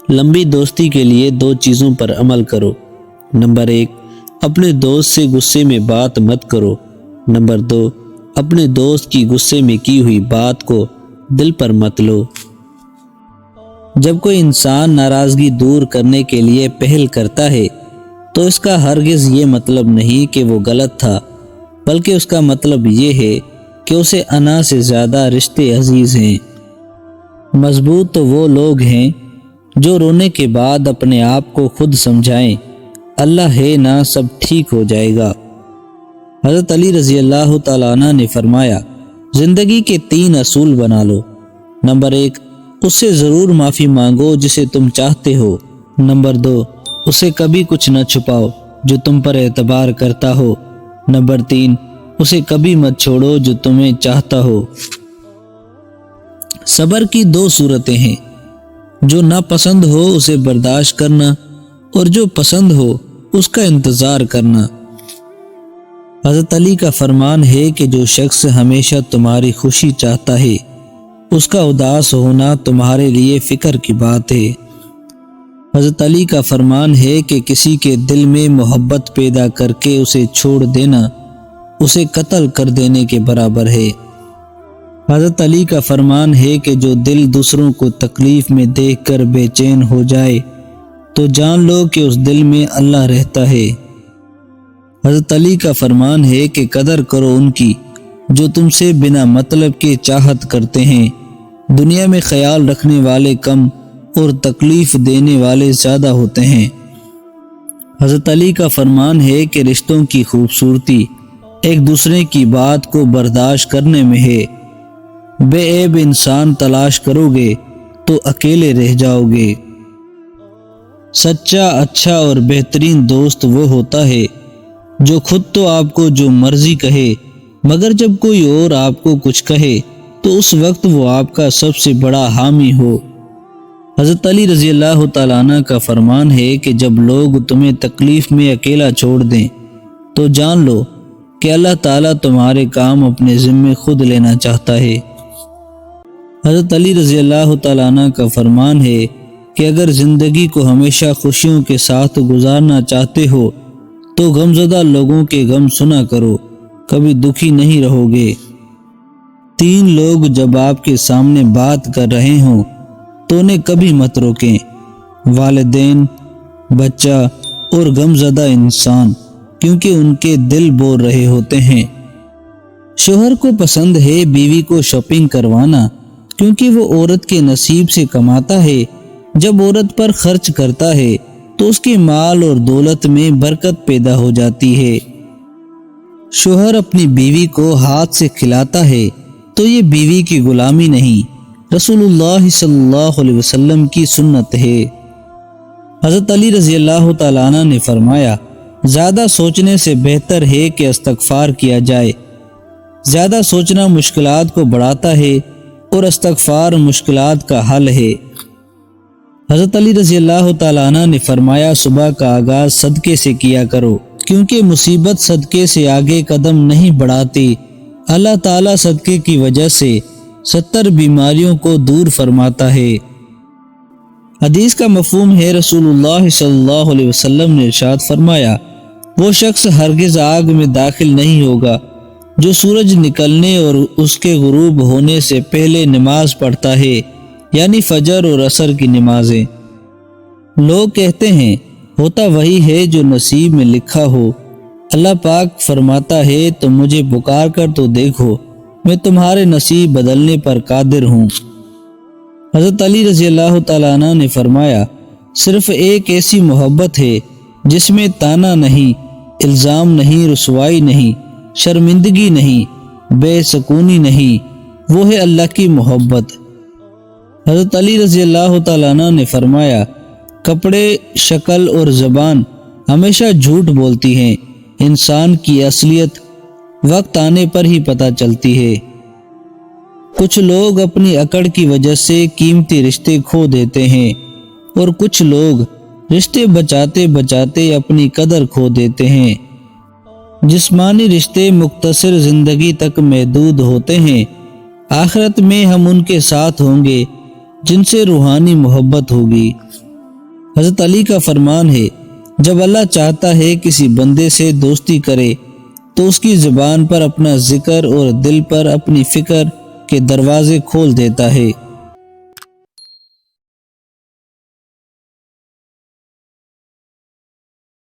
لمبی دوستی کے لیے 2 چیزوں پر عمل کرو۔ نمبر 1، اپنے دوست سے غصے میں بات مت کرو۔ نمبر 2، اپنے دوست کی غصے میں کی ہوئی بات کو دل پر مت لو۔ جب کوئی انسان ناراضگی دور کرنے کے لیے پہل کرتا ہے تو اس کا ہرگز یہ مطلب نہیں کہ وہ غلط تھا، بلکہ اس کا مطلب یہ ہے کہ اسے انا سے زیادہ رشتے عزیز ہیں۔ مضبوط تو وہ لوگ ہیں جو رونے کے بعد اپنے آپ کو خود سمجھائیں، اللہ ہے نا سب ٹھیک ہو جائے گا۔ حضرت علی رضی اللہ تعالیٰ عنہ نے فرمایا، زندگی کے 3 اصول بنا لو۔ نمبر 1، اس سے ضرور معافی مانگو جسے تم چاہتے ہو۔ نمبر 2، اسے کبھی کچھ نہ چھپاؤ جو تم پر اعتبار کرتا ہو۔ نمبر 3، اسے کبھی مت چھوڑو جو تمہیں چاہتا ہو۔ صبر کی 2 صورتیں ہیں، جو ناپسند ہو اسے برداشت کرنا اور جو پسند ہو اس کا انتظار کرنا۔ حضرت علی کا فرمان ہے کہ جو شخص ہمیشہ تمہاری خوشی چاہتا ہے اس کا اداس ہونا تمہارے لیے فکر کی بات ہے۔ حضرت علی کا فرمان ہے کہ کسی کے دل میں محبت پیدا کر کے اسے چھوڑ دینا اسے قتل کر دینے کے برابر ہے۔ حضرت علی کا فرمان ہے کہ جو دل دوسروں کو تکلیف میں دیکھ کر بے چین ہو جائے تو جان لو کہ اس دل میں اللہ رہتا ہے۔ حضرت علی کا فرمان ہے کہ قدر کرو ان کی جو تم سے بنا مطلب کے چاہت کرتے ہیں، دنیا میں خیال رکھنے والے کم اور تکلیف دینے والے زیادہ ہوتے ہیں۔ حضرت علی کا فرمان ہے کہ رشتوں کی خوبصورتی ایک دوسرے کی بات کو برداشت کرنے میں ہے۔ بے عیب انسان تلاش کرو گے تو اکیلے رہ جاؤ گے۔ سچا، اچھا اور بہترین دوست وہ ہوتا ہے جو خود تو آپ کو جو مرضی کہے، مگر جب کوئی اور آپ کو کچھ کہے تو اس وقت وہ آپ کا سب سے بڑا حامی ہو۔ حضرت علی رضی اللہ تعالیٰ عنہ کا فرمان ہے کہ جب لوگ تمہیں تکلیف میں اکیلا چھوڑ دیں تو جان لو کہ اللہ تعالیٰ تمہارے کام اپنے ذمے خود لینا چاہتا ہے۔ حضرت علی رضی اللہ تعالیٰ عنہ کا فرمان ہے کہ اگر زندگی کو ہمیشہ خوشیوں کے ساتھ گزارنا چاہتے ہو تو غمزدہ لوگوں کے غم سنا کرو، کبھی دکھی نہیں رہو گے۔ 3 لوگ جب آپ کے سامنے بات کر رہے ہوں تو انہیں کبھی مت روکیں، والدین، بچہ اور غمزدہ انسان، کیونکہ ان کے دل بول رہے ہوتے ہیں۔ شوہر کو پسند ہے بیوی کو شاپنگ کروانا، کیونکہ وہ عورت کے نصیب سے کماتا ہے۔ جب عورت پر خرچ کرتا ہے تو اس کے مال اور دولت میں برکت پیدا ہو جاتی ہے۔ شوہر اپنی بیوی کو ہاتھ سے کھلاتا ہے تو یہ بیوی کی غلامی نہیں، رسول اللہ صلی اللہ علیہ وسلم کی سنت ہے۔ حضرت علی رضی اللہ تعالیٰ عنہ نے فرمایا، زیادہ سوچنے سے بہتر ہے کہ استغفار کیا جائے۔ زیادہ سوچنا مشکلات کو بڑھاتا ہے اور استغفار مشکلات کا حل ہے۔ حضرت علی رضی اللہ تعالیٰ عنہ نے فرمایا، صبح کا آغاز صدقے سے کیا کرو، کیونکہ مصیبت صدقے سے آگے قدم نہیں بڑھاتی۔ اللہ تعالیٰ صدقے کی وجہ سے 70 بیماریوں کو دور فرماتا ہے۔ حدیث کا مفہوم ہے، رسول اللہ صلی اللہ علیہ وسلم نے ارشاد فرمایا، وہ شخص ہرگز آگ میں داخل نہیں ہوگا جو سورج نکلنے اور اس کے غروب ہونے سے پہلے نماز پڑھتا ہے، یعنی فجر اور عصر کی نمازیں۔ لوگ کہتے ہیں ہوتا وہی ہے جو نصیب میں لکھا ہو۔ اللہ پاک فرماتا ہے تو مجھے پکار کر تو دیکھو، میں تمہارے نصیب بدلنے پر قادر ہوں۔ حضرت علی رضی اللہ تعالیٰ عنہ نے فرمایا، صرف ایک ایسی محبت ہے جس میں طعنہ نہیں، الزام نہیں، رسوائی نہیں، شرمندگی نہیں، بے سکونی نہیں، وہ ہے اللہ کی محبت۔ حضرت علی رضی اللہ تعالیٰ عنہ نے فرمایا، کپڑے، شکل اور زبان ہمیشہ جھوٹ بولتی ہیں، انسان کی اصلیت وقت آنے پر ہی پتہ چلتی ہے۔ کچھ لوگ اپنی اکڑ کی وجہ سے قیمتی رشتے کھو دیتے ہیں اور کچھ لوگ رشتے بچاتے بچاتے اپنی قدر کھو دیتے ہیں۔ جسمانی رشتے مختصر زندگی تک محدود ہوتے ہیں، آخرت میں ہم ان کے ساتھ ہوں گے جن سے روحانی محبت ہوگی۔ حضرت علی کا فرمان ہے، جب اللہ چاہتا ہے کسی بندے سے دوستی کرے تو اس کی زبان پر اپنا ذکر اور دل پر اپنی فکر کے دروازے کھول دیتا ہے۔